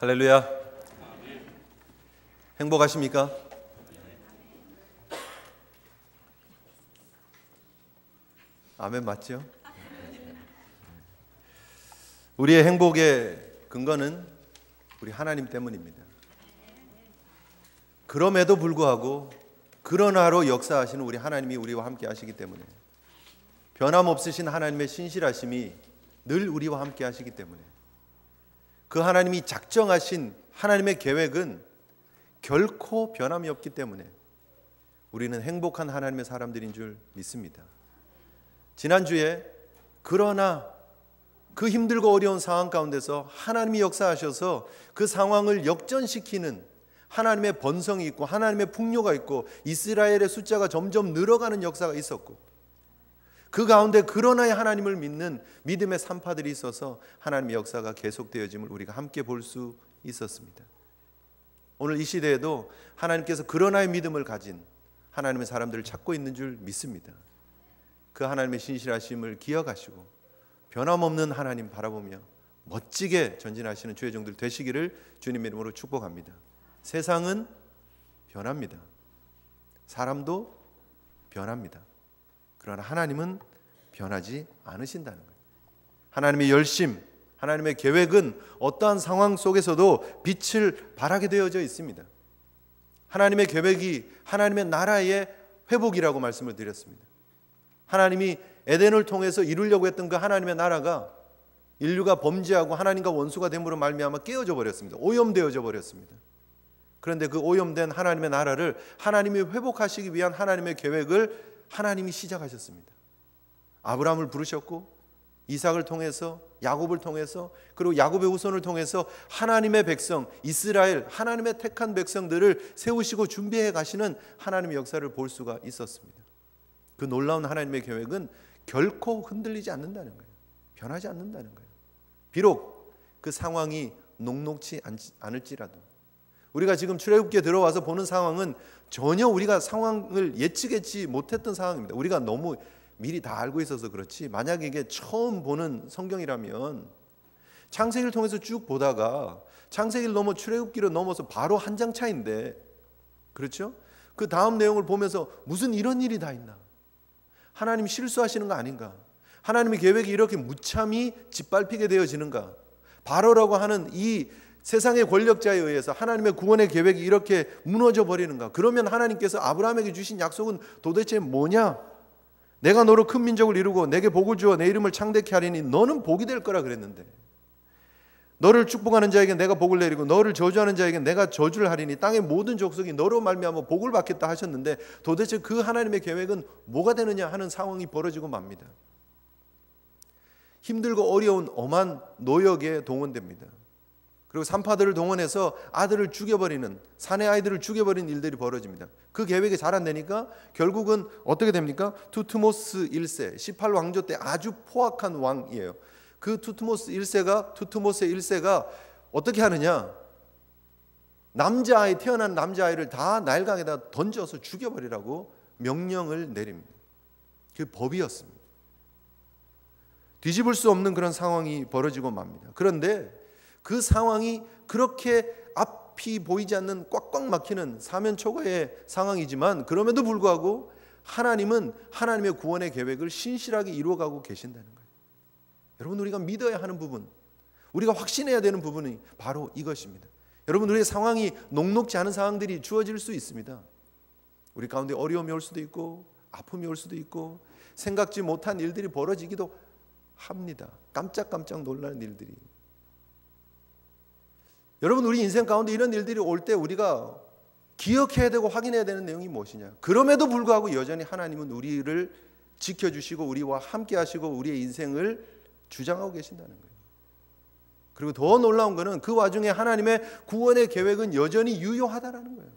할렐루야. 행복하십니까? 아멘 맞죠? 우리의 행복의 근거는 우리 하나님 때문입니다. 그럼에도 불구하고 그러나로 역사하시는 우리 하나님이 우리와 함께 하시기 때문에, 변함없으신 하나님의 신실하심이 늘 우리와 함께 하시기 때문에, 그 하나님이 작정하신 하나님의 계획은 결코 변함이 없기 때문에 우리는 행복한 하나님의 사람들인 줄 믿습니다. 지난주에 그러나 그 힘들고 어려운 상황 가운데서 하나님이 역사하셔서 그 상황을 역전시키는 하나님의 번성이 있고 하나님의 풍요가 있고 이스라엘의 숫자가 점점 늘어가는 역사가 있었고, 그 가운데 그러나의 하나님을 믿는 믿음의 산파들이 있어서 하나님의 역사가 계속되어짐을 우리가 함께 볼 수 있었습니다. 오늘 이 시대에도 하나님께서 그러나의 믿음을 가진 하나님의 사람들을 찾고 있는 줄 믿습니다. 그 하나님의 신실하심을 기억하시고 변함없는 하나님 바라보며 멋지게 전진하시는 주의 종들 되시기를 주님 이름으로 축복합니다. 세상은 변합니다. 사람도 변합니다. 그러나 하나님은 변하지 않으신다는 거예요. 하나님의 열심, 하나님의 계획은 어떠한 상황 속에서도 빛을 발하게 되어져 있습니다. 하나님의 계획이 하나님의 나라의 회복이라고 말씀을 드렸습니다. 하나님이 에덴을 통해서 이루려고 했던 그 하나님의 나라가 인류가 범죄하고 하나님과 원수가 됨으로 말미암아 깨어져 버렸습니다. 오염되어져 버렸습니다. 그런데 그 오염된 하나님의 나라를 하나님이 회복하시기 위한 하나님의 계획을 하나님이 시작하셨습니다. 아브라함을 부르셨고 이삭을 통해서, 야곱을 통해서, 그리고 야곱의 후손을 통해서 하나님의 백성 이스라엘, 하나님의 택한 백성들을 세우시고 준비해 가시는 하나님의 역사를 볼 수가 있었습니다. 그 놀라운 하나님의 계획은 결코 흔들리지 않는다는 거예요. 변하지 않는다는 거예요. 비록 그 상황이 녹록지 않을지라도, 우리가 지금 출애굽기에 들어와서 보는 상황은 전혀 우리가 상황을 예측하지 못했던 상황입니다. 우리가 너무 미리 다 알고 있어서 그렇지, 만약에 이게 처음 보는 성경이라면 창세기를 통해서 쭉 보다가 창세기를 넘어 출애굽기로 넘어서 바로 한 장 차인데, 그렇죠? 그 다음 내용을 보면서 무슨 이런 일이 다 있나? 하나님 실수하시는 거 아닌가? 하나님의 계획이 이렇게 무참히 짓밟히게 되어지는가? 바로라고 하는 이 세상의 권력자에 의해서 하나님의 구원의 계획이 이렇게 무너져 버리는가? 그러면 하나님께서 아브라함에게 주신 약속은 도대체 뭐냐? 내가 너로 큰 민족을 이루고 내게 복을 주어 내 이름을 창대케 하리니 너는 복이 될 거라 그랬는데, 너를 축복하는 자에게 내가 복을 내리고 너를 저주하는 자에게 내가 저주를 하리니 땅의 모든 족속이 너로 말미암아 복을 받겠다 하셨는데, 도대체 그 하나님의 계획은 뭐가 되느냐 하는 상황이 벌어지고 맙니다. 힘들고 어려운 엄한 노역에 동원됩니다. 그리고 산파들을 동원해서 아들을 죽여버리는, 사내 아이들을 죽여버리는 일들이 벌어집니다. 그 계획이 잘 안 되니까 결국은 어떻게 됩니까? 투트모스 1세, 18왕조 때 아주 포악한 왕이에요. 그 투트모스의 1세가 어떻게 하느냐? 남자아이, 태어난 남자아이를 다 나일강에다 던져서 죽여버리라고 명령을 내립니다. 그게 법이었습니다. 뒤집을 수 없는 그런 상황이 벌어지고 맙니다. 그런데 그 상황이 그렇게 앞이 보이지 않는 꽉꽉 막히는 사면초가의 상황이지만, 그럼에도 불구하고 하나님은 하나님의 구원의 계획을 신실하게 이루어가고 계신다는 거예요. 여러분, 우리가 믿어야 하는 부분, 우리가 확신해야 되는 부분이 바로 이것입니다. 여러분, 우리의 상황이 녹록지 않은 상황들이 주어질 수 있습니다. 우리 가운데 어려움이 올 수도 있고 아픔이 올 수도 있고 생각지 못한 일들이 벌어지기도 합니다. 깜짝깜짝 놀라는 일들이. 여러분, 우리 인생 가운데 이런 일들이 올 때 우리가 기억해야 되고 확인해야 되는 내용이 무엇이냐? 그럼에도 불구하고 여전히 하나님은 우리를 지켜주시고 우리와 함께 하시고 우리의 인생을 주장하고 계신다는 거예요. 그리고 더 놀라운 것은 그 와중에 하나님의 구원의 계획은 여전히 유효하다는 거예요.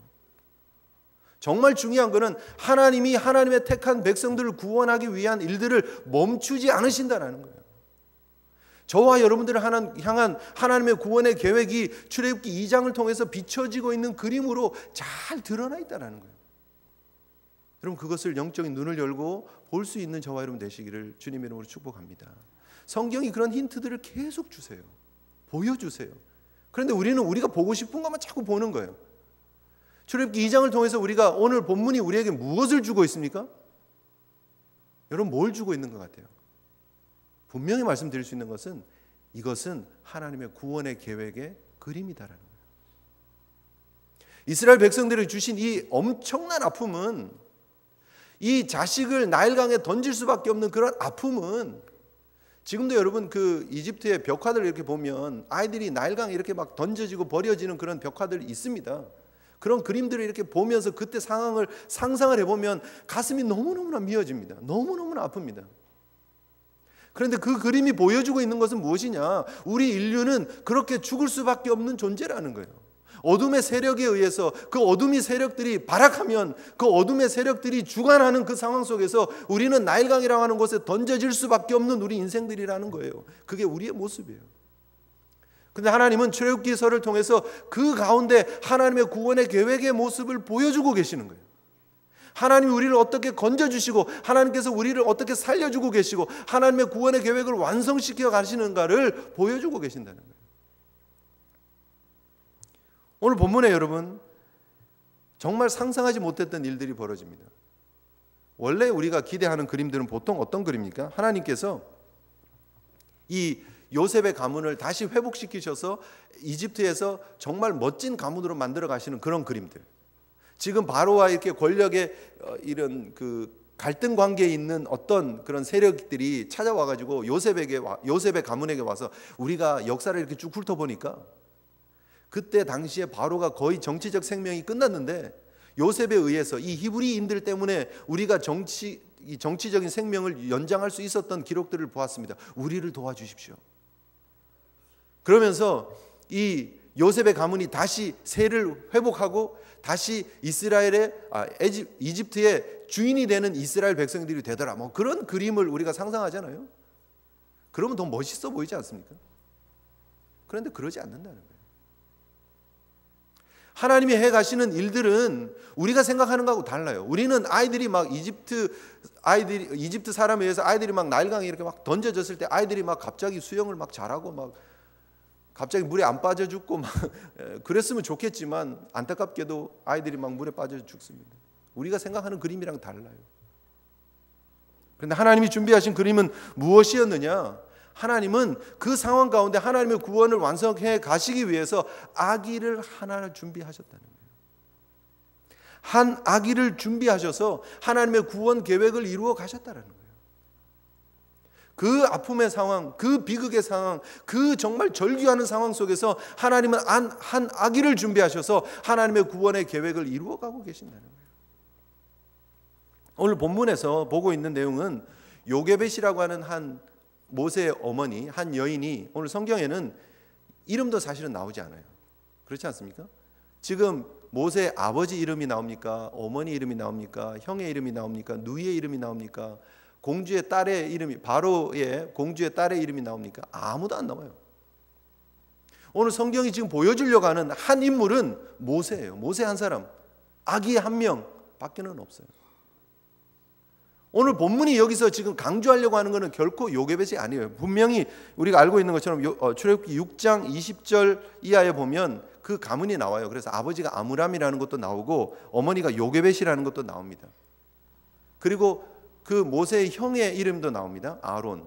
정말 중요한 것은 하나님이 하나님의 택한 백성들을 구원하기 위한 일들을 멈추지 않으신다는 거예요. 저와 여러분들을 향한 하나님의 구원의 계획이 출애굽기 2장을 통해서 비춰지고 있는 그림으로 잘 드러나 있다는 거예요. 여러분, 그것을 영적인 눈을 열고 볼 수 있는 저와 여러분 되시기를 주님의 이름으로 축복합니다. 성경이 그런 힌트들을 계속 주세요. 보여주세요. 그런데 우리는 우리가 보고 싶은 것만 자꾸 보는 거예요. 출애굽기 2장을 통해서 우리가 오늘 본문이 우리에게 무엇을 주고 있습니까? 여러분, 뭘 주고 있는 것 같아요? 분명히 말씀드릴 수 있는 것은 이것은 하나님의 구원의 계획의 그림이다라는 거예요. 이스라엘 백성들이 주신 이 엄청난 아픔은, 이 자식을 나일강에 던질 수밖에 없는 그런 아픔은, 지금도 여러분 그 이집트의 벽화들 이렇게 보면 아이들이 나일강에 이렇게 막 던져지고 버려지는 그런 벽화들이 있습니다. 그런 그림들을 이렇게 보면서 그때 상황을 상상을 해보면 가슴이 너무너무나 미어집니다. 너무너무나 아픕니다. 그런데 그 그림이 보여주고 있는 것은 무엇이냐? 우리 인류는 그렇게 죽을 수밖에 없는 존재라는 거예요. 어둠의 세력에 의해서 그 어둠의 세력들이 발악하면 그 어둠의 세력들이 주관하는 그 상황 속에서 우리는 나일강이라고 하는 곳에 던져질 수밖에 없는 우리 인생들이라는 거예요. 그게 우리의 모습이에요. 그런데 하나님은 출애굽기서를 통해서 그 가운데 하나님의 구원의 계획의 모습을 보여주고 계시는 거예요. 하나님이 우리를 어떻게 건져주시고 하나님께서 우리를 어떻게 살려주고 계시고 하나님의 구원의 계획을 완성시켜 가시는가를 보여주고 계신다는 거예요. 오늘 본문에 여러분 정말 상상하지 못했던 일들이 벌어집니다. 원래 우리가 기대하는 그림들은 보통 어떤 그림입니까? 하나님께서 이 요셉의 가문을 다시 회복시키셔서 이집트에서 정말 멋진 가문으로 만들어 가시는 그런 그림들. 지금 바로와 이렇게 권력의 이런 그 갈등 관계에 있는 어떤 그런 세력들이 찾아와 가지고 요셉의 가문에게 와서 우리가 역사를 이렇게 쭉 훑어보니까 그때 당시에 바로가 거의 정치적 생명이 끝났는데 요셉에 의해서 이 히브리인들 때문에 우리가 정치적인 생명을 연장할 수 있었던 기록들을 보았습니다. 우리를 도와주십시오. 그러면서 이 요셉의 가문이 다시 세를 회복하고 다시 이집트의 주인이 되는 이스라엘 백성들이 되더라. 뭐 그런 그림을 우리가 상상하잖아요. 그러면 더 멋있어 보이지 않습니까? 그런데 그러지 않는다는 거예요. 하나님이 해 가시는 일들은 우리가 생각하는 것하고 달라요. 우리는 아이들이 막 이집트 사람에 의해서 아이들이 막 나일강에 이렇게 막 던져졌을 때 아이들이 막 갑자기 수영을 막 잘하고 막 갑자기 물에 안 빠져 죽고 막 그랬으면 좋겠지만 안타깝게도 아이들이 막 물에 빠져 죽습니다. 우리가 생각하는 그림이랑 달라요. 그런데 하나님이 준비하신 그림은 무엇이었느냐? 하나님은 그 상황 가운데 하나님의 구원을 완성해 가시기 위해서 아기를 하나를 준비하셨다는 거예요. 한 아기를 준비하셔서 하나님의 구원 계획을 이루어 가셨다는 거예요. 그 아픔의 상황, 그 비극의 상황, 그 정말 절규하는 상황 속에서 하나님은 한 아기를 준비하셔서 하나님의 구원의 계획을 이루어 가고 계신다는 거예요. 오늘 본문에서 보고 있는 내용은 요게벳이라고 하는 한 모세의 어머니, 한 여인이 오늘 성경에는 이름도 사실은 나오지 않아요. 그렇지 않습니까? 지금 모세의 아버지 이름이 나옵니까? 어머니 이름이 나옵니까? 형의 이름이 나옵니까? 누이의 이름이 나옵니까? 공주의 딸의 이름이, 바로의 공주의 딸의 이름이 나옵니까? 아무도 안 나와요. 오늘 성경이 지금 보여주려고 하는 한 인물은 모세예요. 모세 한 사람, 아기 한 명 밖에는 없어요. 오늘 본문이 여기서 지금 강조하려고 하는 것은 결코 요게벳이 아니에요. 분명히 우리가 알고 있는 것처럼 출애굽기 6장 20절 이하에 보면 그 가문이 나와요. 그래서 아버지가 아므람이라는 것도 나오고 어머니가 요게벳이라는 것도 나옵니다. 그리고 그 모세의 형의 이름도 나옵니다. 아론.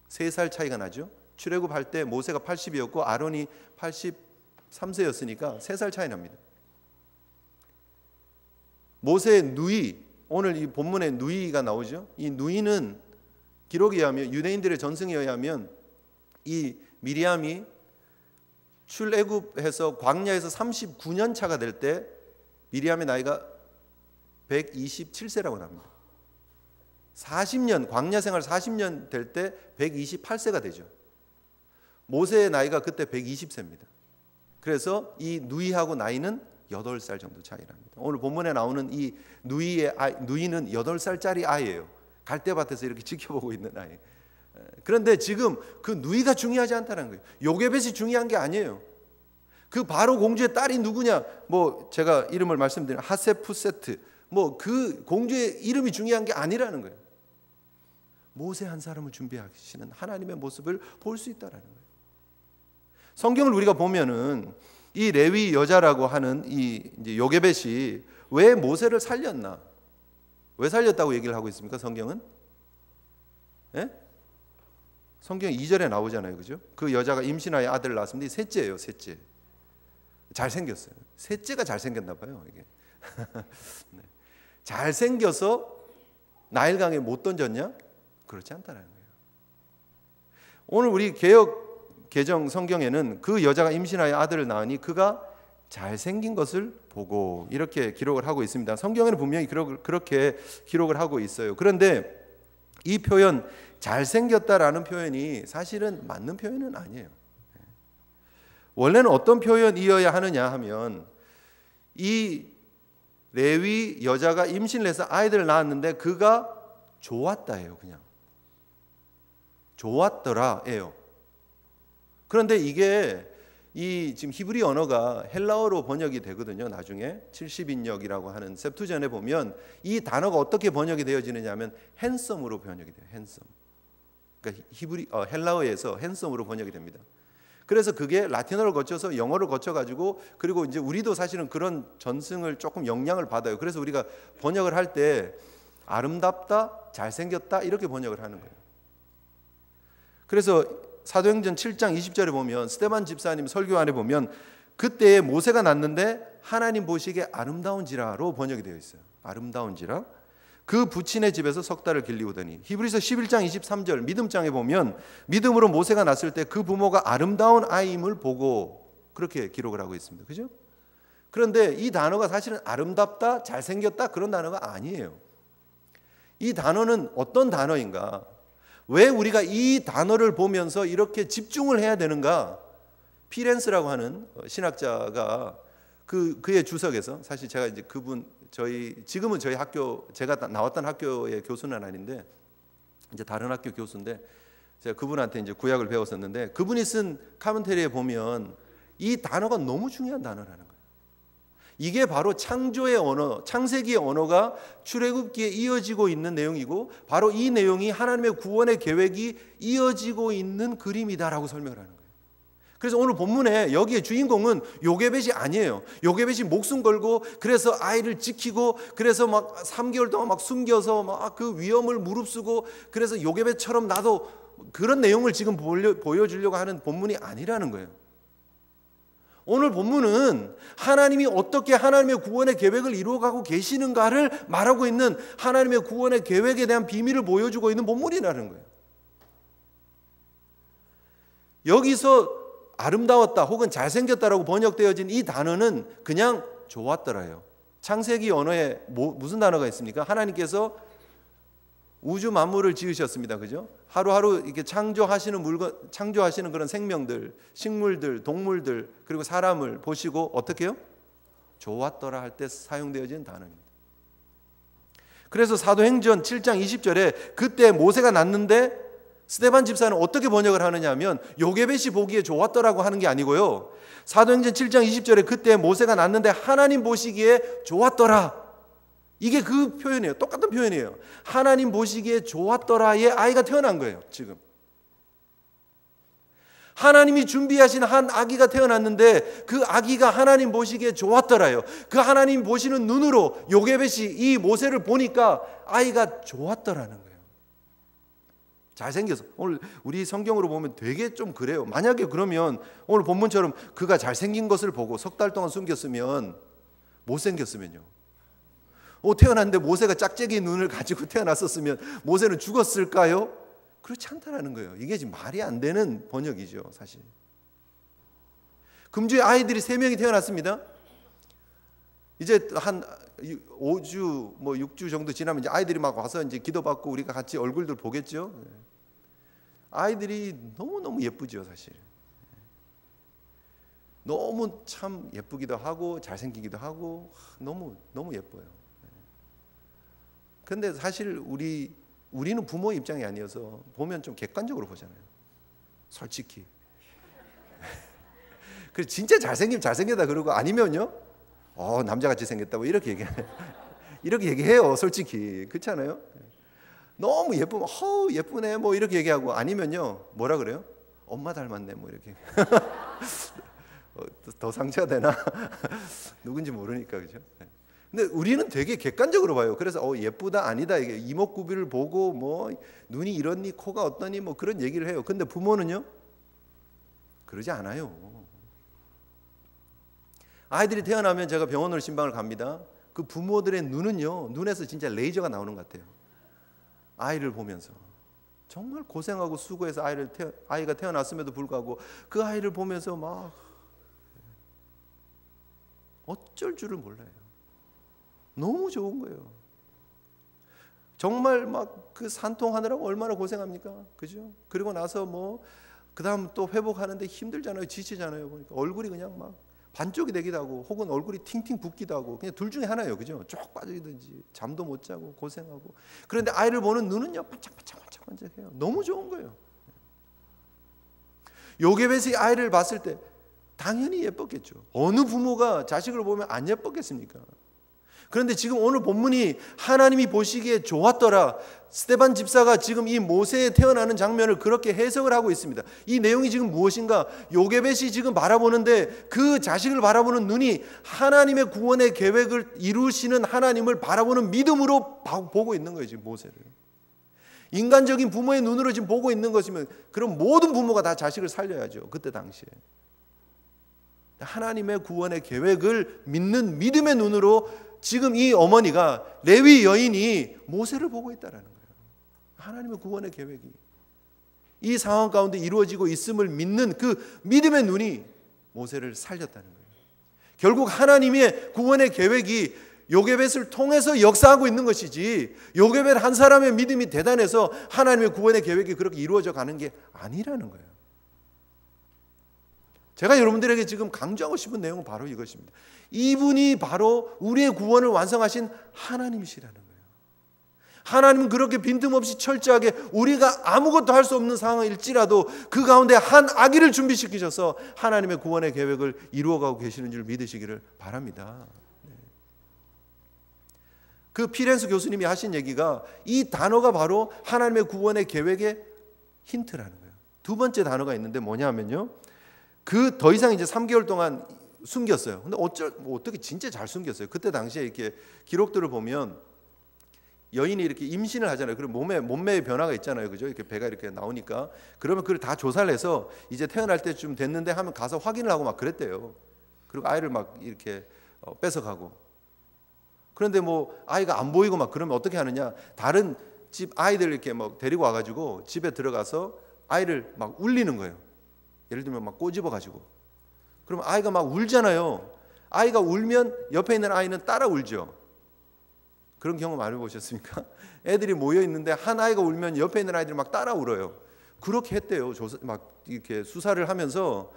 3살 차이가 나죠. 출애굽할 때 모세가 80이었고 아론이 83세였으니까 3살 차이 납니다. 모세의 누이, 오늘 이 본문에 누이가 나오죠. 이 누이는 기록에 의하면, 유대인들의 전승에 의하면 이 미리암이 출애굽해서 광야에서 39년 차가 될 때 미리암의 나이가 127세라고 합니다. 40년, 광야 생활 40년 될 때 128세가 되죠. 모세의 나이가 그때 120세입니다. 그래서 이 누이하고 나이는 8살 정도 차이 납니다. 오늘 본문에 나오는 이 누이는 8살짜리 아이예요. 갈대밭에서 이렇게 지켜보고 있는 아이. 그런데 지금 그 누이가 중요하지 않다는 거예요. 요게벳이 중요한 게 아니에요. 그 바로 공주의 딸이 누구냐? 뭐 제가 이름을 말씀드린 하세푸세트, 뭐 그 공주의 이름이 중요한 게 아니라는 거예요. 모세 한 사람을 준비하시는 하나님의 모습을 볼 수 있다라는 거예요. 성경을 우리가 보면은 이 레위 여자라고 하는 이 이제 요게벳이 왜 모세를 살렸나? 왜 살렸다고 얘기를 하고 있습니까? 성경은? 예? 성경 2절에 나오잖아요. 그죠? 그 여자가 임신하여 아들을 낳았습니다. 셋째예요, 셋째. 잘생겼어요. 셋째가 잘생겼나 봐요, 이게. 네. 잘생겨서 나일강에 못 던졌냐? 그렇지 않다는 거예요. 오늘 우리 개역 개정 성경에는 그 여자가 임신하여 아들을 낳으니 그가 잘생긴 것을 보고 이렇게 기록을 하고 있습니다. 성경에는 분명히 그렇게 기록을 하고 있어요. 그런데 이 표현 잘생겼다라는 표현이 사실은 맞는 표현은 아니에요. 원래는 어떤 표현이어야 하느냐 하면 이 레위 여자가 임신을 해서 아이들을 낳았는데 그가 좋았다예요. 그냥 좋았더라예요. 그런데 이게 이 지금 히브리 언어가 헬라어로 번역이 되거든요. 나중에 70인역이라고 하는 septuagint에 보면 이 단어가 어떻게 번역이 되어지느냐 하면 핸섬으로 번역이 돼요. 핸섬. 그러니까 헬라어에서 핸섬으로 번역이 됩니다. 그래서 그게 라틴어를 거쳐서 영어를 거쳐 가지고 그리고 이제 우리도 사실은 그런 전승을 조금 영향을 받아요. 그래서 우리가 번역을 할 때 아름답다, 잘생겼다 이렇게 번역을 하는 거예요. 그래서 사도행전 7장 20절에 보면 스데반 집사님 설교안에 보면 그때에 모세가 났는데 하나님 보시기에 아름다운지라로 번역이 되어 있어요. 아름다운지라. 그 부친의 집에서 석 달을 길리우더니. 히브리서 11장 23절 믿음장에 보면 믿음으로 모세가 났을 때 그 부모가 아름다운 아이임을 보고 그렇게 기록을 하고 있습니다. 그죠? 그런데 이 단어가 사실은 아름답다, 잘생겼다 그런 단어가 아니에요. 이 단어는 어떤 단어인가? 왜 우리가 이 단어를 보면서 이렇게 집중을 해야 되는가? 피렌스라고 하는 신학자가 그의 주석에서 사실 제가 이제 지금은 저희 학교 제가 나왔던 학교의 교수는 아닌데 이제 다른 학교 교수인데 제가 그분한테 이제 구약을 배웠었는데 그분이 쓴 카멘터리에 보면 이 단어가 너무 중요한 단어라는 거예요. 이게 바로 창조의 언어, 창세기의 언어가 출애굽기에 이어지고 있는 내용이고 바로 이 내용이 하나님의 구원의 계획이 이어지고 있는 그림이다라고 설명을 하는 거예요. 그래서 오늘 본문에 여기에 주인공은 요게벳이 아니에요. 요게벳이 목숨 걸고 그래서 아이를 지키고 그래서 막 3개월 동안 막 숨겨서 막 그 위험을 무릅쓰고 그래서 요게벳처럼 나도 그런 내용을 지금 보여주려고 하는 본문이 아니라는 거예요. 오늘 본문은 하나님이 어떻게 하나님의 구원의 계획을 이루어가고 계시는가를 말하고 있는 하나님의 구원의 계획에 대한 비밀을 보여주고 있는 본문이라는 거예요. 여기서 아름다웠다 혹은 잘생겼다라고 번역되어진 이 단어는 그냥 좋았더라요. 창세기 언어에 무슨 단어가 있습니까? 하나님께서 우주 만물을 지으셨습니다. 그죠? 하루하루 이렇게 창조하시는 그런 생명들, 식물들, 동물들, 그리고 사람을 보시고 어떻게 해요? 좋았더라 할 때 사용되어진 단어입니다. 그래서 사도행전 7장 20절에 그때 모세가 났는데 스데반 집사는 어떻게 번역을 하느냐 하면 요게벳이 보기에 좋았더라고 하는 게 아니고요. 사도행전 7장 20절에 그때 모세가 났는데 하나님 보시기에 좋았더라. 이게 그 표현이에요. 똑같은 표현이에요. 하나님 보시기에 좋았더라의 아이가 태어난 거예요. 지금 하나님이 준비하신 한 아기가 태어났는데 그 아기가 하나님 보시기에 좋았더라요. 그 하나님 보시는 눈으로 요게벳이 이 모세를 보니까 아이가 좋았더라는 거예요. 잘생겨서. 오늘 우리 성경으로 보면 되게 좀 그래요. 만약에 그러면 오늘 본문처럼 그가 잘생긴 것을 보고 석 달 동안 숨겼으면 못생겼으면요. 태어났는데 모세가 짝짝이 눈을 가지고 태어났었으면 모세는 죽었을까요? 그렇지 않다라는 거예요. 이게 지금 말이 안 되는 번역이죠, 사실. 금주에 아이들이 3명이 태어났습니다. 이제 한 5주, 6주 정도 지나면 이제 아이들이 막 와서 이제 기도받고 우리가 같이 얼굴들 보겠죠. 아이들이 너무너무 예쁘죠, 사실. 너무 참 예쁘기도 하고 잘생기기도 하고 너무 예뻐요. 근데 사실 우리는 부모 입장이 아니어서 보면 좀 객관적으로 보잖아요. 솔직히. 그래서 진짜 잘생기면 잘생겼다 그러고 아니면요. 남자같이 생겼다고 이렇게 얘기해요. 솔직히. 그렇지 않아요? 너무 예쁘면 예쁘네 뭐 이렇게 얘기하고 아니면요. 뭐라 그래요? 엄마 닮았네 뭐 이렇게. 더 상처가 되나? 누군지 모르니까, 그죠? 근데 우리는 되게 객관적으로 봐요. 그래서 예쁘다 아니다 이게 이목구비를 보고 뭐 눈이 이렇니 코가 어떠니 뭐 그런 얘기를 해요. 근데 부모는요 그러지 않아요. 아이들이 태어나면 제가 병원으로 신방을 갑니다. 그 부모들의 눈은요 눈에서 진짜 레이저가 나오는 것 같아요. 아이를 보면서 정말 고생하고 수고해서 아이가 태어났음에도 불구하고 그 아이를 보면서 막 어쩔 줄을 몰라요. 너무 좋은 거예요. 정말 막 그 산통하느라고 얼마나 고생합니까? 그죠? 그리고 나서 뭐 그다음 또 회복하는데 힘들잖아요. 지치잖아요. 보니까 얼굴이 그냥 막 반쪽이 되기도 하고 혹은 얼굴이 팅팅 붓기도 하고 그냥 둘 중에 하나예요. 그죠? 쭉 빠지든지 잠도 못 자고 고생하고. 그런데 아이를 보는 눈은요 반짝반짝해요. 너무 좋은 거예요. 요게벳이 아이를 봤을 때 당연히 예뻤겠죠. 어느 부모가 자식을 보면 안 예뻤겠습니까? 그런데 지금 오늘 본문이 하나님이 보시기에 좋았더라. 스데반 집사가 지금 이 모세에 태어나는 장면을 그렇게 해석을 하고 있습니다. 이 내용이 지금 무엇인가? 요게벳이 지금 바라보는데 그 자식을 바라보는 눈이 하나님의 구원의 계획을 이루시는 하나님을 바라보는 믿음으로 보고 있는 거예요. 지금 모세를. 인간적인 부모의 눈으로 지금 보고 있는 것이면 그럼 모든 부모가 다 자식을 살려야죠. 그때 당시에. 하나님의 구원의 계획을 믿는 믿음의 눈으로 지금 이 어머니가 레위 여인이 모세를 보고 있다라는 거예요. 하나님의 구원의 계획이 이 상황 가운데 이루어지고 있음을 믿는 그 믿음의 눈이 모세를 살렸다는 거예요. 결국 하나님의 구원의 계획이 요게벳을 통해서 역사하고 있는 것이지 요게벳 한 사람의 믿음이 대단해서 하나님의 구원의 계획이 그렇게 이루어져 가는 게 아니라는 거예요. 제가 여러분들에게 지금 강조하고 싶은 내용은 바로 이것입니다. 이분이 바로 우리의 구원을 완성하신 하나님이시라는 거예요. 하나님은 그렇게 빈틈없이 철저하게 우리가 아무것도 할 수 없는 상황일지라도 그 가운데 한 아기를 준비시키셔서 하나님의 구원의 계획을 이루어가고 계시는 줄 믿으시기를 바랍니다. 그 피렌스 교수님이 하신 얘기가 이 단어가 바로 하나님의 구원의 계획의 힌트라는 거예요. 두 번째 단어가 있는데 뭐냐면요. 그 더 이상 이제 3개월 동안 숨겼어요. 근데 어떻게 진짜 잘 숨겼어요. 그때 당시에 이렇게 기록들을 보면 여인이 이렇게 임신을 하잖아요. 그리고 몸매의 변화가 있잖아요. 그죠? 이렇게 배가 이렇게 나오니까. 그러면 그걸 다 조사를 해서 이제 태어날 때쯤 됐는데 하면 가서 확인을 하고 막 그랬대요. 그리고 아이를 막 이렇게 뺏어가고. 그런데 뭐 아이가 안 보이고 막 그러면 어떻게 하느냐? 다른 집 아이들 이렇게 막 데리고 와가지고 집에 들어가서 아이를 막 울리는 거예요. 예를 들면 막 꼬집어 가지고. 그러면 아이가 막 울잖아요. 아이가 울면 옆에 있는 아이는 따라 울죠. 그런 경험 많이 보셨습니까? 애들이 모여 있는데 한 아이가 울면 옆에 있는 아이들이 막 따라 울어요. 그렇게 했대요. 막 이렇게 수사를 하면서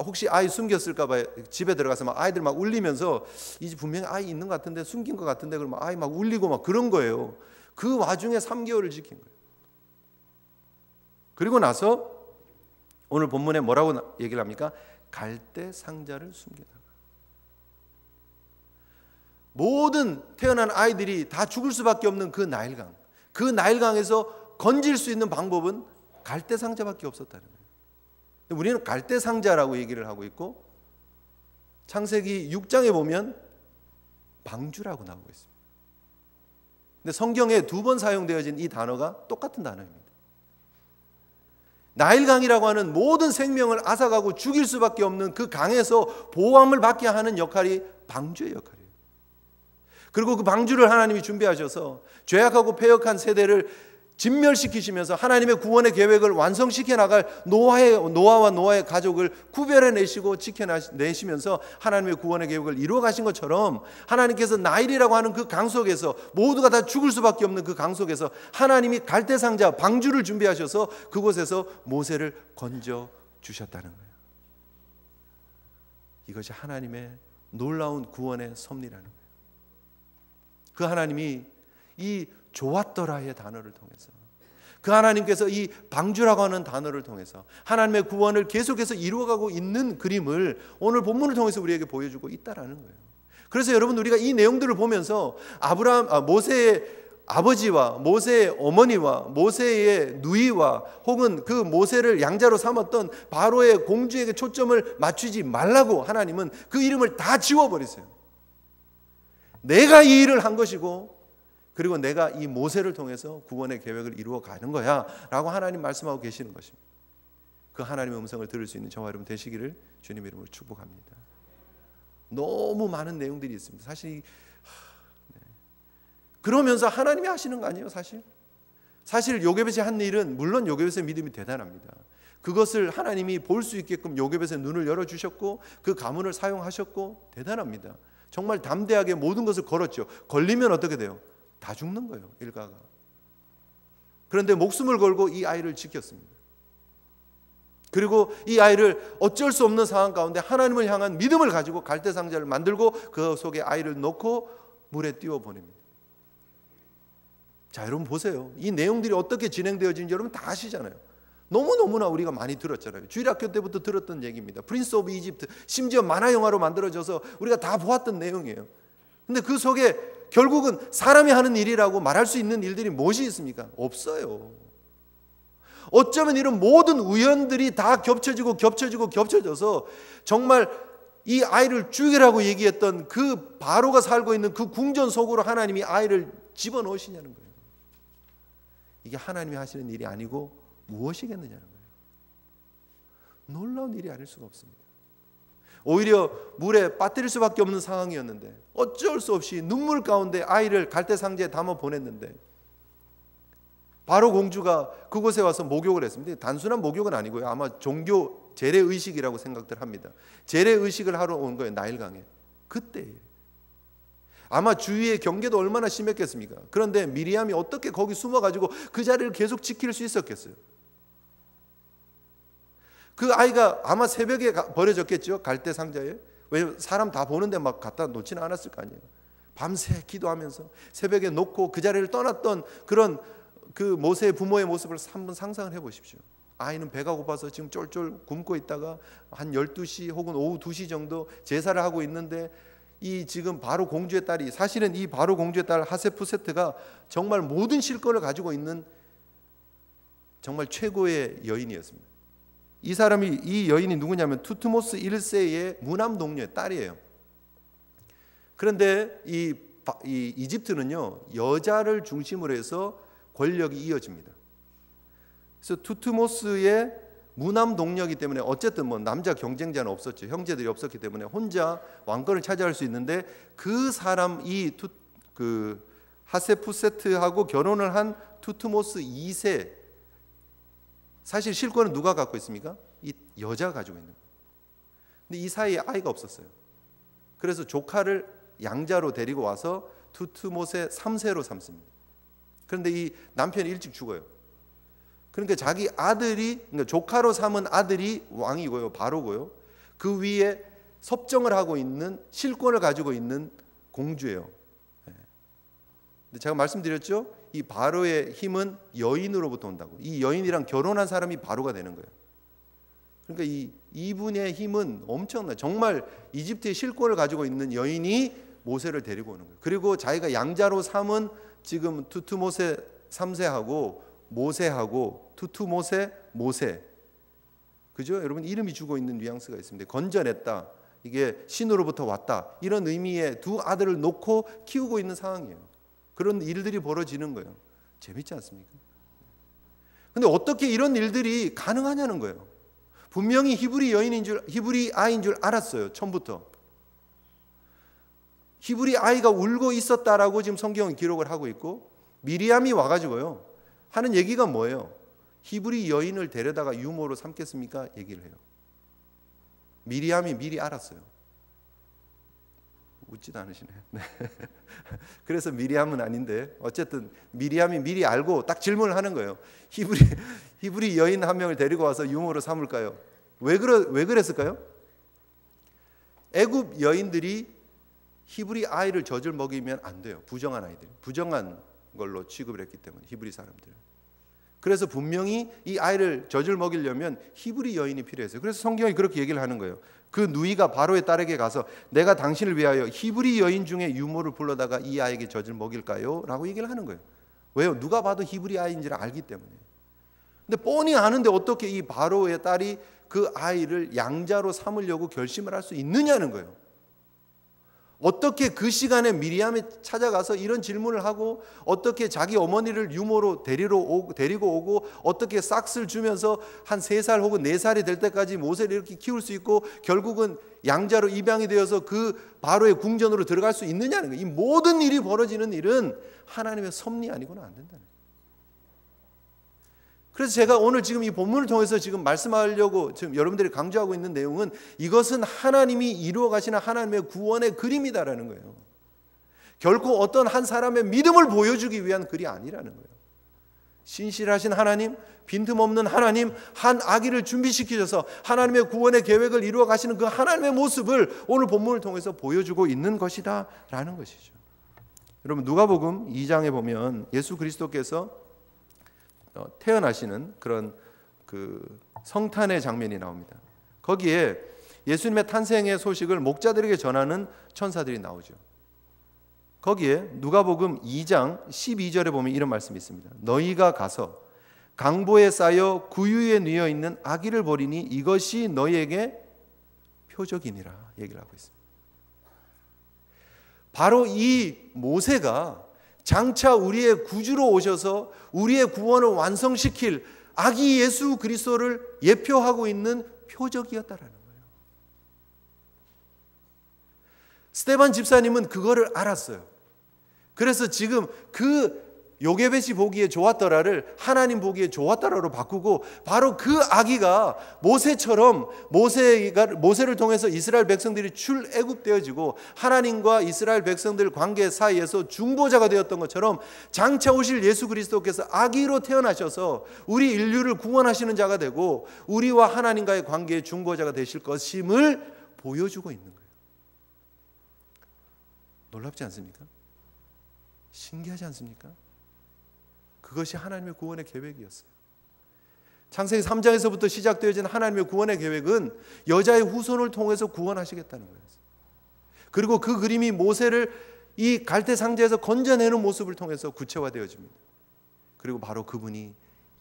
혹시 아이 숨겼을까 봐 집에 들어가서 막 아이들 막 울리면서 이제 분명히 아이 있는 것 같은데 숨긴 것 같은데 그러면 아이 막 울리고 막 그런 거예요. 그 와중에 3개월을 지킨 거예요. 그리고 나서 오늘 본문에 뭐라고 얘기를 합니까? 갈대 상자를 숨기다가. 모든 태어난 아이들이 다 죽을 수밖에 없는 그 나일강. 그 나일강에서 건질 수 있는 방법은 갈대 상자밖에 없었다는 거예요. 우리는 갈대 상자라고 얘기를 하고 있고 창세기 6장에 보면 방주라고 나오고 있습니다. 근데 성경에 2번 사용되어진 이 단어가 똑같은 단어입니다. 나일강이라고 하는 모든 생명을 앗아가고 죽일 수밖에 없는 그 강에서 보호함을 받게 하는 역할이 방주의 역할이에요. 그리고 그 방주를 하나님이 준비하셔서 죄악하고 패역한 세대를 진멸시키시면서 하나님의 구원의 계획을 완성시켜 나갈 노아와 노아의 가족을 구별해내시고 지켜내시면서 하나님의 구원의 계획을 이루어 가신 것처럼 하나님께서 나일이라고 하는 그 강 속에서 모두가 다 죽을 수밖에 없는 그 강 속에서 하나님이 갈대상자 방주를 준비하셔서 그곳에서 모세를 건져 주셨다는 거예요. 이것이 하나님의 놀라운 구원의 섭리라는 거예요. 그 하나님이 이 좋았더라의 단어를 통해서 그 하나님께서 이 방주라고 하는 단어를 통해서 하나님의 구원을 계속해서 이루어가고 있는 그림을 오늘 본문을 통해서 우리에게 보여주고 있다라는 거예요. 그래서 여러분 우리가 이 내용들을 보면서 모세의 아버지와 모세의 어머니와 모세의 누이와 혹은 그 모세를 양자로 삼았던 바로의 공주에게 초점을 맞추지 말라고 하나님은 그 이름을 다 지워버렸어요. 내가 이 일을 한 것이고 그리고 내가 이 모세를 통해서 구원의 계획을 이루어 가는 거야 라고 하나님 말씀하고 계시는 것입니다. 그 하나님의 음성을 들을 수 있는 저와 여러분 되시기를 주님 이름으로 축복합니다. 너무 많은 내용들이 있습니다. 사실 그러면서 하나님이 하시는 거 아니에요? 사실 요게벳이 한 일은 물론 요게벳의 믿음이 대단합니다. 그것을 하나님이 볼 수 있게끔 요게벳의 눈을 열어주셨고 그 가문을 사용하셨고 대단합니다. 정말 담대하게 모든 것을 걸었죠. 걸리면 어떻게 돼요? 다 죽는 거예요, 일가가. 그런데 목숨을 걸고 이 아이를 지켰습니다. 그리고 이 아이를 어쩔 수 없는 상황 가운데 하나님을 향한 믿음을 가지고 갈대상자를 만들고 그 속에 아이를 넣고 물에 띄워보냅니다. 자, 여러분 보세요. 이 내용들이 어떻게 진행되어지는지 여러분 다 아시잖아요. 너무너무나 우리가 많이 들었잖아요. 주일학교 때부터 들었던 얘기입니다. 프린스 오브 이집트, 심지어 만화 영화로 만들어져서 우리가 다 보았던 내용이에요. 근데 그 속에 결국은 사람이 하는 일이라고 말할 수 있는 일들이 무엇이 있습니까? 없어요. 어쩌면 이런 모든 우연들이 다 겹쳐져서 정말 이 아이를 죽이라고 얘기했던 그 바로가 살고 있는 그 궁전 속으로 하나님이 아이를 집어넣으시냐는 거예요. 이게 하나님이 하시는 일이 아니고 무엇이겠느냐는 거예요. 놀라운 일이 아닐 수가 없습니다. 오히려 물에 빠뜨릴 수밖에 없는 상황이었는데 어쩔 수 없이 눈물 가운데 아이를 갈대상자에 담아 보냈는데 바로 공주가 그곳에 와서 목욕을 했습니다. 단순한 목욕은 아니고요. 아마 종교 재래의식이라고 생각들 합니다. 재래의식을 하러 온 거예요. 나일강에. 그때예요. 아마 주위의 경계도 얼마나 심했겠습니까? 그런데 미리암이 어떻게 거기 숨어가지고 그 자리를 계속 지킬 수 있었겠어요? 그 아이가 아마 새벽에 버려졌겠죠? 갈대상자에. 왜냐면 사람 다 보는데 막 갖다 놓지는 않았을 거 아니에요. 밤새 기도하면서 새벽에 놓고 그 자리를 떠났던 그런 그 모세의 부모의 모습을 한번 상상을 해보십시오. 아이는 배가 고파서 지금 쫄쫄 굶고 있다가 한 12시 혹은 오후 2시 정도 제사를 하고 있는데 이 지금 바로 공주의 딸이, 사실은 이 바로 공주의 딸 하세푸세트가 정말 모든 실권을 가지고 있는 정말 최고의 여인이었습니다. 이 여인이 누구냐면 투트모스 1세의 무남 동료의 딸이에요. 그런데 이 이집트는요 여자를 중심으로 해서 권력이 이어집니다. 그래서 투트모스의 무남 동료이기 때문에 어쨌든 뭐 남자 경쟁자는 없었죠. 형제들이 없었기 때문에 혼자 왕권을 차지할 수 있는데 그 사람 그 하세푸세트하고 결혼을 한 투트모스 2세, 사실 실권은 누가 갖고 있습니까? 이 여자가 가지고 있는 거예요. 근데 이 사이에 아이가 없었어요. 그래서 조카를 양자로 데리고 와서 투트모세 3세로 삼습니다. 그런데 이 남편이 일찍 죽어요. 그러니까 자기 아들이, 그러니까 조카로 삼은 아들이 왕이고요, 바로고요. 그 위에 섭정을 하고 있는, 실권을 가지고 있는 공주예요. 근데 제가 말씀드렸죠, 이 바로의 힘은 여인으로부터 온다고. 이 여인이랑 결혼한 사람이 바로가 되는 거예요. 그러니까 이분의 힘은 엄청나요. 정말 이집트의 실권을 가지고 있는 여인이 모세를 데리고 오는 거예요. 그리고 자기가 양자로 삼은 지금 투트모세 3세하고 모세하고 투투모세, 모세, 그죠? 여러분 이름이 주고 있는 뉘앙스가 있습니다. 건져냈다, 이게 신으로부터 왔다, 이런 의미의 두 아들을 놓고 키우고 있는 상황이에요. 그런 일들이 벌어지는 거예요. 재밌지 않습니까? 근데 어떻게 이런 일들이 가능하냐는 거예요. 분명히 히브리 아이인 줄 알았어요. 처음부터 히브리 아이가 울고 있었다라고 지금 성경은 기록을 하고 있고, 미리암이 와가지고요 하는 얘기가 뭐예요? 히브리 여인을 데려다가 유모로 삼겠습니까? 얘기를 해요. 미리암이 미리 알았어요. 웃지도 않으시네요. 네. 그래서 미리암은 아닌데 어쨌든 미리암이 미리 알고 딱 질문을 하는 거예요. 히브리 여인 한 명을 데리고 와서 유모로 삼을까요? 왜 그랬을까요? 애굽 여인들이 히브리 아이를 젖을 먹이면 안 돼요. 부정한 아이들, 부정한 걸로 취급을 했기 때문에 히브리 사람들. 그래서 분명히 이 아이를 젖을 먹이려면 히브리 여인이 필요했어요. 그래서 성경이 그렇게 얘기를 하는 거예요. 그 누이가 바로의 딸에게 가서 내가 당신을 위하여 히브리 여인 중에 유모를 불러다가 이 아이에게 젖을 먹일까요? 라고 얘기를 하는 거예요. 왜요? 누가 봐도 히브리 아이인지를 알기 때문에. 근데 뻔히 아는데 어떻게 이 바로의 딸이 그 아이를 양자로 삼으려고 결심을 할 수 있느냐는 거예요. 어떻게 그 시간에 미리암이 찾아가서 이런 질문을 하고 어떻게 자기 어머니를 유모로 데리고 오고 어떻게 싹스를 주면서 한 3살 혹은 4살이 될 때까지 모세를 이렇게 키울 수 있고 결국은 양자로 입양이 되어서 그 바로의 궁전으로 들어갈 수 있느냐는 거예요. 이 모든 일이 벌어지는 일은 하나님의 섭리 아니고는 안 된다는 거예요. 그래서 제가 오늘 지금 이 본문을 통해서 지금 말씀하려고 지금 여러분들이 강조하고 있는 내용은 이것은 하나님이 이루어 가시는 하나님의 구원의 그림이다라는 거예요. 결코 어떤 한 사람의 믿음을 보여주기 위한 글이 아니라는 거예요. 신실하신 하나님, 빈틈없는 하나님, 한 아기를 준비시키셔서 하나님의 구원의 계획을 이루어 가시는 그 하나님의 모습을 오늘 본문을 통해서 보여주고 있는 것이다라는 것이죠. 여러분 누가복음 2장에 보면 예수 그리스도께서 태어나시는 그런 그 성탄의 장면이 나옵니다. 거기에 예수님의 탄생의 소식을 목자들에게 전하는 천사들이 나오죠. 거기에 누가복음 2장 12절에 보면 이런 말씀이 있습니다. 너희가 가서 강보에 쌓여 구유에 뉘어 있는 아기를 보리니 이것이 너희에게 표적이니라 얘기를 하고 있습니다. 바로 이 모세가 장차 우리의 구주로 오셔서 우리의 구원을 완성시킬 아기 예수 그리스도를 예표하고 있는 표적이었다라는 거예요. 스데반 집사님은 그거를 알았어요. 그래서 지금 그 요게벳이 보기에 좋았더라를 하나님 보기에 좋았더라로 바꾸고 바로 그 아기가 모세처럼 모세를 통해서 이스라엘 백성들이 출애굽되어지고 하나님과 이스라엘 백성들 관계 사이에서 중보자가 되었던 것처럼 장차 오실 예수 그리스도께서 아기로 태어나셔서 우리 인류를 구원하시는 자가 되고 우리와 하나님과의 관계의 중보자가 되실 것임을 보여주고 있는 거예요. 놀랍지 않습니까? 신기하지 않습니까? 그것이 하나님의 구원의 계획이었어요. 창세기 3장에서부터 시작되어진 하나님의 구원의 계획은 여자의 후손을 통해서 구원하시겠다는 거예요. 그리고 그 그림이 모세를 이 갈대 상자에서 건져내는 모습을 통해서 구체화되어집니다. 그리고 바로 그분이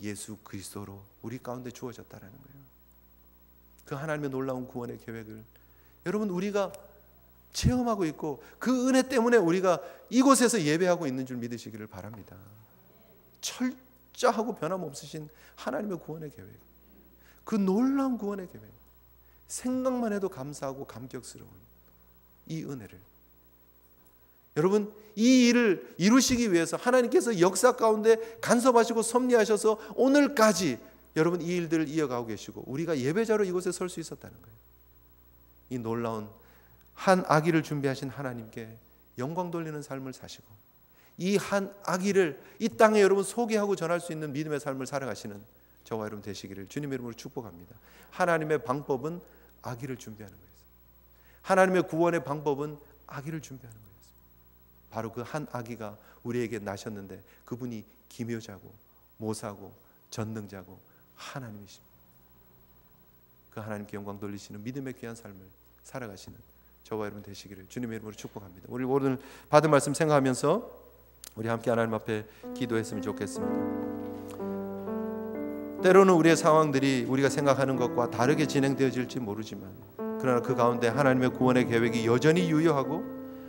예수 그리스도로 우리 가운데 주어졌다는 거예요. 그 하나님의 놀라운 구원의 계획을 여러분 우리가 체험하고 있고 그 은혜 때문에 우리가 이곳에서 예배하고 있는 줄 믿으시기를 바랍니다. 철저하고 변함없으신 하나님의 구원의 계획, 그 놀라운 구원의 계획, 생각만 해도 감사하고 감격스러운 이 은혜를 여러분 이 일을 이루시기 위해서 하나님께서 역사 가운데 간섭하시고 섭리하셔서 오늘까지 여러분 이 일들을 이어가고 계시고 우리가 예배자로 이곳에 설 수 있었다는 거예요. 이 놀라운 한 아기를 준비하신 하나님께 영광 돌리는 삶을 사시고 이 한 아기를 이 땅에 여러분 소개하고 전할 수 있는 믿음의 삶을 살아가시는 저와 여러분 되시기를 주님의 이름으로 축복합니다. 하나님의 방법은 아기를 준비하는 거였어요. 하나님의 구원의 방법은 아기를 준비하는 거였어요. 바로 그 한 아기가 우리에게 나셨는데 그분이 기묘자고 모사고 전능자고 하나님이십니다. 그 하나님께 영광 돌리시는 믿음의 귀한 삶을 살아가시는 저와 여러분 되시기를 주님의 이름으로 축복합니다. 우리 오늘 받은 말씀 생각하면서 우리 함께 하나님 앞에 기도했으면 좋겠습니다. 때로는 우리의 상황들이 우리가 생각하는 것과 다르게 진행되어질지 모르지만 그러나 그 가운데 하나님의 구원의 계획이 여전히 유효하고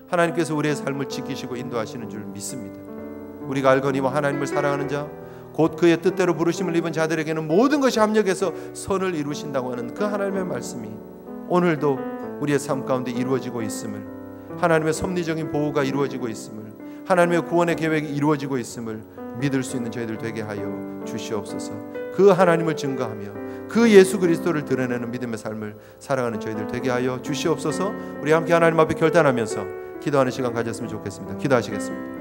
하나님께서 우리의 삶을 지키시고 인도하시는 줄 믿습니다. 우리가 알거니와 하나님을 사랑하는 자 곧 그의 뜻대로 부르심을 입은 자들에게는 모든 것이 합력해서 선을 이루신다고 하는 그 하나님의 말씀이 오늘도 우리의 삶 가운데 이루어지고 있음을, 하나님의 섭리적인 보호가 이루어지고 있음을, 하나님의 구원의 계획이 이루어지고 있음을 믿을 수 있는 저희들 되게 하여 주시옵소서. 그 하나님을 증거하며 그 예수 그리스도를 드러내는 믿음의 삶을 살아가는 저희들 되게 하여 주시옵소서. 우리 함께 하나님 앞에 결단하면서 기도하는 시간 가졌으면 좋겠습니다. 기도하시겠습니다.